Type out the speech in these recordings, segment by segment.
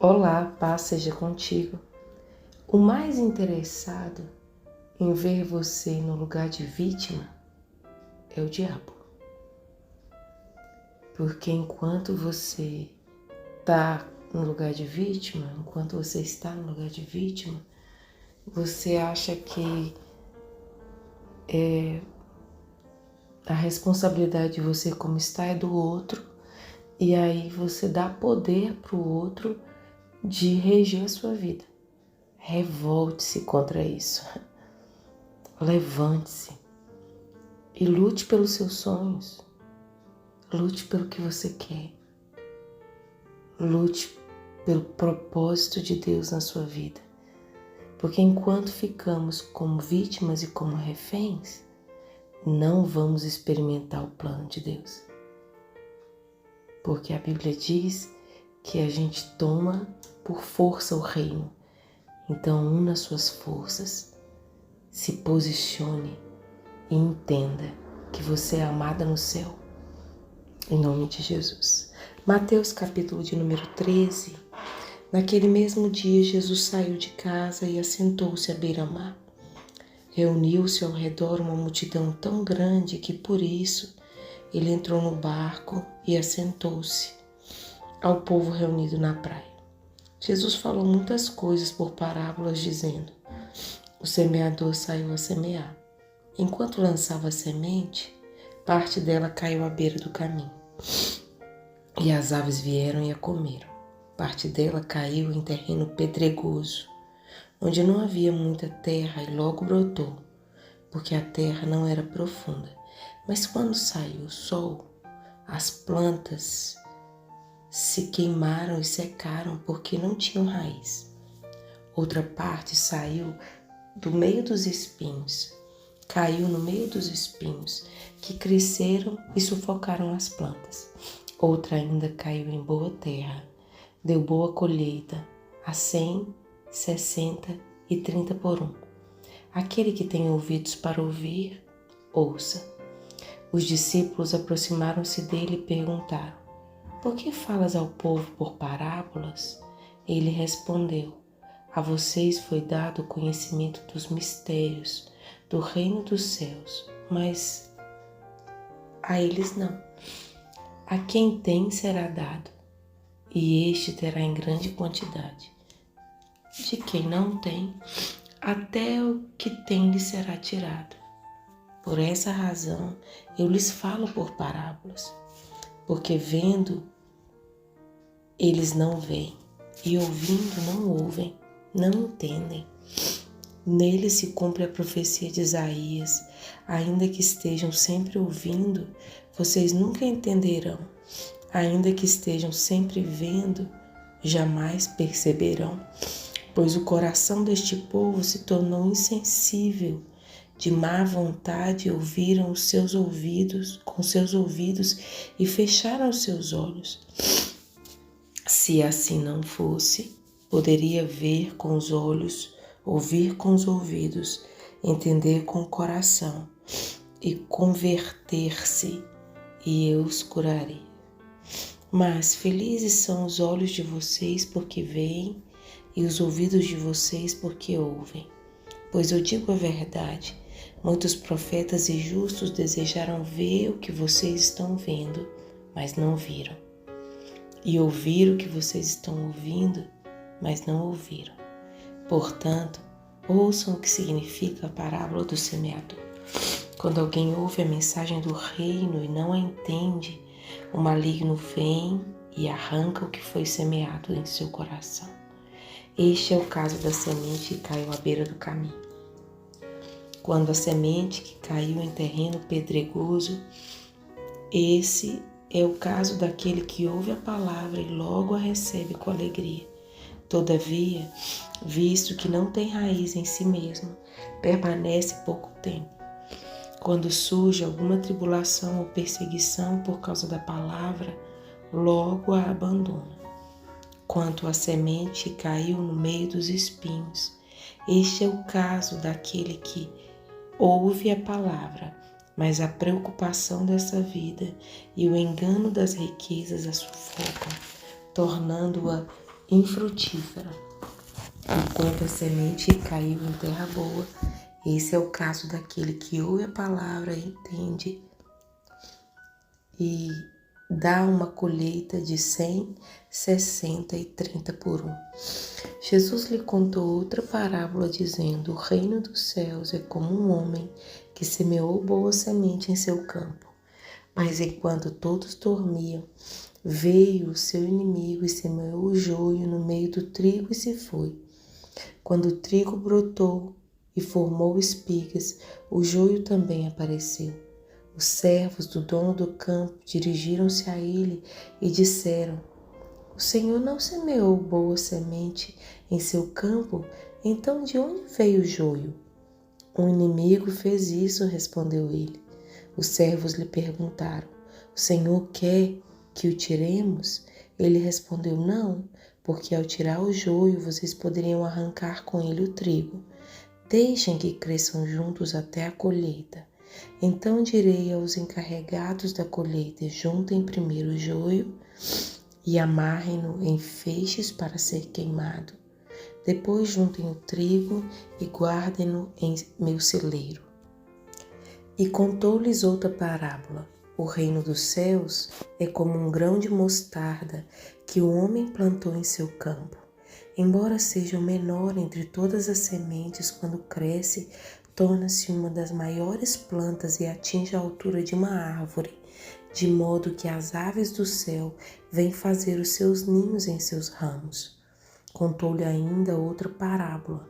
Olá, paz seja contigo. O mais interessado em ver você no lugar de vítima é o diabo. Porque enquanto você está no lugar de vítima, enquanto você está no lugar de vítima, você acha que a responsabilidade de você como está é do outro, e aí você dá poder para o outro de reger a sua vida. Revolte-se contra isso. Levante-se e lute pelos seus sonhos. Lute pelo que você quer. Lute pelo propósito de Deus na sua vida. Porque enquanto ficamos como vítimas e como reféns, não vamos experimentar o plano de Deus. Porque a Bíblia diz que a gente toma por força o reino. Então, una suas forças, se posicione e entenda que você é amada no céu. Em nome de Jesus. Mateus capítulo de número 13. Naquele mesmo dia, Jesus saiu de casa e assentou-se à beira-mar. Reuniu-se ao redor uma multidão tão grande que, por isso, ele entrou no barco e assentou-se ao povo reunido na praia. Jesus falou muitas coisas por parábolas, dizendo: o semeador saiu a semear. Enquanto lançava a semente, parte dela caiu à beira do caminho, e as aves vieram e a comeram. Parte dela caiu em terreno pedregoso, onde não havia muita terra, e logo brotou, porque a terra não era profunda. Mas quando saiu o sol, as plantas se queimaram e secaram, porque não tinham raiz. Outra parte saiu do meio dos espinhos, caiu no meio dos espinhos, que cresceram e sufocaram as plantas. Outra ainda caiu em boa terra, deu boa colheita, a 100, 60 e 30 por 1. Aquele que tem ouvidos para ouvir, ouça. Os discípulos aproximaram-se dele e perguntaram: por que falas ao povo por parábolas? Ele respondeu: a vocês foi dado o conhecimento dos mistérios do reino dos céus, mas a eles não. A quem tem será dado, e este terá em grande quantidade. De quem não tem, até o que tem lhe será tirado. Por essa razão eu lhes falo por parábolas, porque vendo eles não veem, e ouvindo não ouvem, não entendem. Nele se cumpre a profecia de Isaías: ainda que estejam sempre ouvindo, vocês nunca entenderão. Ainda que estejam sempre vendo, jamais perceberão. Pois o coração deste povo se tornou insensível. De má vontade ouviram os seus ouvidos, com seus ouvidos, e fecharam os seus olhos. Se assim não fosse, poderia ver com os olhos, ouvir com os ouvidos, entender com o coração e converter-se, e eu os curarei. Mas felizes são os olhos de vocês porque veem, e os ouvidos de vocês porque ouvem. Pois eu digo a verdade, muitos profetas e justos desejaram ver o que vocês estão vendo, mas não viram. E ouvir o que vocês estão ouvindo, mas não ouviram. Portanto, ouçam o que significa a parábola do semeador. Quando alguém ouve a mensagem do reino e não a entende, o maligno vem e arranca o que foi semeado em seu coração. Este é o caso da semente que caiu à beira do caminho. Quando a semente que caiu em terreno pedregoso, esse é o caso daquele que ouve a palavra e logo a recebe com alegria. Todavia, visto que não tem raiz em si mesmo, permanece pouco tempo. Quando surge alguma tribulação ou perseguição por causa da palavra, logo a abandona. Quanto à semente que caiu no meio dos espinhos, este é o caso daquele que ouve a palavra, mas a preocupação dessa vida e o engano das riquezas a sufocam, tornando-a infrutífera. Enquanto a semente caiu em terra boa, esse é o caso daquele que ouve a palavra, entende e dá uma colheita de 100, 60 e 30 por um. Jesus lhe contou outra parábola dizendo: o reino dos céus é como um homem que semeou boa semente em seu campo. Mas enquanto todos dormiam, veio o seu inimigo e semeou o joio no meio do trigo e se foi. Quando o trigo brotou e formou espigas, o joio também apareceu. Os servos do dono do campo dirigiram-se a ele e disseram: o Senhor não semeou boa semente em seu campo, então de onde veio o joio? Um inimigo fez isso, respondeu ele. Os servos lhe perguntaram: o Senhor quer que o tiremos? Ele respondeu: não, porque ao tirar o joio vocês poderiam arrancar com ele o trigo. Deixem que cresçam juntos até a colheita. Então direi aos encarregados da colheita: juntem primeiro o joio e amarrem-no em feixes para ser queimado. Depois juntem o trigo e guardem-no em meu celeiro. E contou-lhes outra parábola. O reino dos céus é como um grão de mostarda que o homem plantou em seu campo. Embora seja o menor entre todas as sementes, quando cresce, torna-se uma das maiores plantas e atinge a altura de uma árvore, de modo que as aves do céu vêm fazer os seus ninhos em seus ramos. Contou-lhe ainda outra parábola.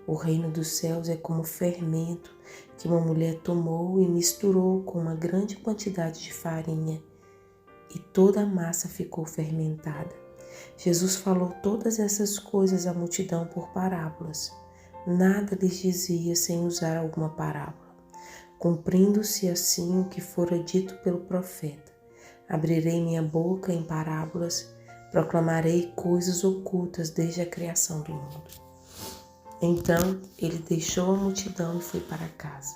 O reino dos céus é como fermento que uma mulher tomou e misturou com uma grande quantidade de farinha, e toda a massa ficou fermentada. Jesus falou todas essas coisas à multidão por parábolas. Nada lhes dizia sem usar alguma parábola, cumprindo-se assim o que fora dito pelo profeta: abrirei minha boca em parábolas, proclamarei coisas ocultas desde a criação do mundo. Então ele deixou a multidão e foi para casa.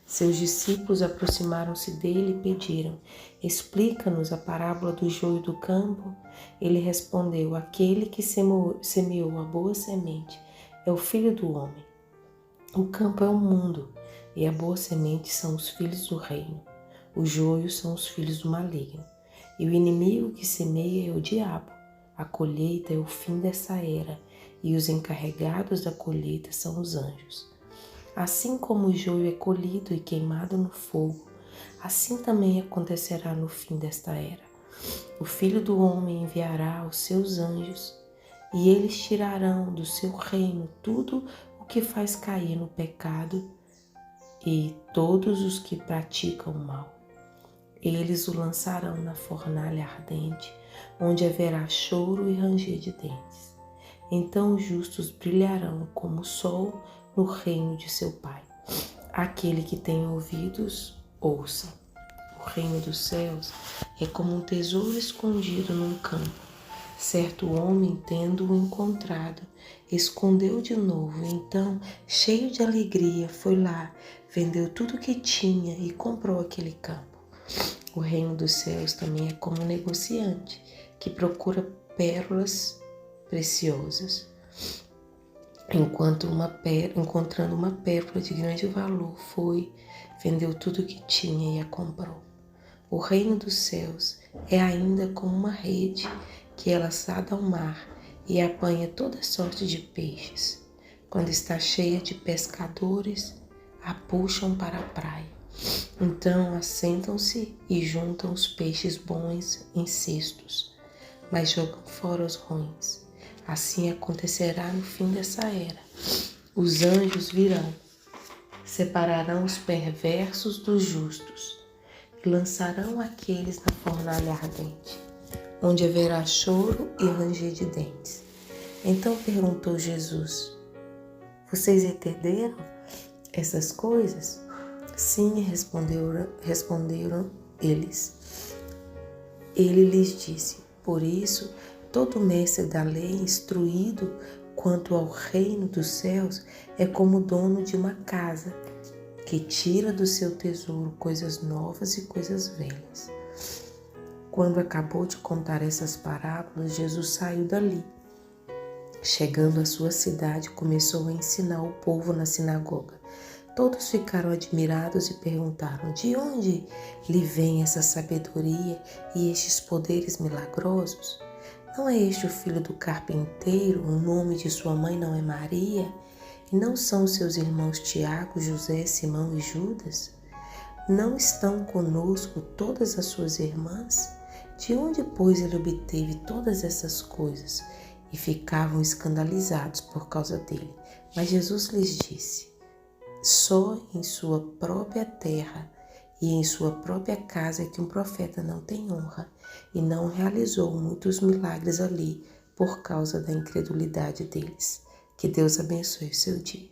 Seus discípulos aproximaram-se dele e pediram: explica-nos a parábola do joio do campo. Ele respondeu: aquele que semeou a boa semente é o Filho do Homem. O campo é o mundo, e a boa semente são os filhos do reino. O joio são os filhos do maligno. E o inimigo que semeia é o diabo. A colheita é o fim dessa era, e os encarregados da colheita são os anjos. Assim como o joio é colhido e queimado no fogo, assim também acontecerá no fim desta era. O Filho do Homem enviará os seus anjos, e eles tirarão do seu reino tudo o que faz cair no pecado e todos os que praticam o mal. Eles o lançarão na fornalha ardente, onde haverá choro e ranger de dentes. Então os justos brilharão como o sol no reino de seu Pai. Aquele que tem ouvidos, ouça. O reino dos céus é como um tesouro escondido num campo. Certo homem, tendo-o encontrado, escondeu de novo. Então, cheio de alegria, foi lá, vendeu tudo o que tinha e comprou aquele campo. O reino dos céus também é como um negociante que procura pérolas preciosas. Encontrando uma pérola de grande valor, foi, vendeu tudo o que tinha e a comprou. O reino dos céus é ainda como uma rede que é lançada ao mar e apanha toda sorte de peixes. Quando está cheia de pescadores, a puxam para a praia. Então assentam-se e juntam os peixes bons em cestos, mas jogam fora os ruins. Assim acontecerá no fim dessa era. Os anjos virão, separarão os perversos dos justos e lançarão aqueles na fornalha ardente, onde haverá choro e ranger de dentes. Então perguntou Jesus: vocês entenderam essas coisas? Sim, responderam eles. Ele lhes disse: por isso, todo mestre da lei, instruído quanto ao reino dos céus, é como o dono de uma casa, que tira do seu tesouro coisas novas e coisas velhas. Quando acabou de contar essas parábolas, Jesus saiu dali Chegando à sua cidade, começou a ensinar o povo na sinagoga. Todos ficaram admirados e perguntaram: de onde lhe vem essa sabedoria e estes poderes milagrosos? Não é este o filho do carpinteiro? O nome de sua mãe não é Maria? E não são seus irmãos Tiago, José, Simão e Judas? Não estão conosco todas as suas irmãs? De onde, pois, ele obteve todas essas coisas? E ficavam escandalizados por causa dele. Mas Jesus lhes disse: só em sua própria terra e em sua própria casa é que um profeta não tem honra, e não realizou muitos milagres ali por causa da incredulidade deles. Que Deus abençoe o seu dia.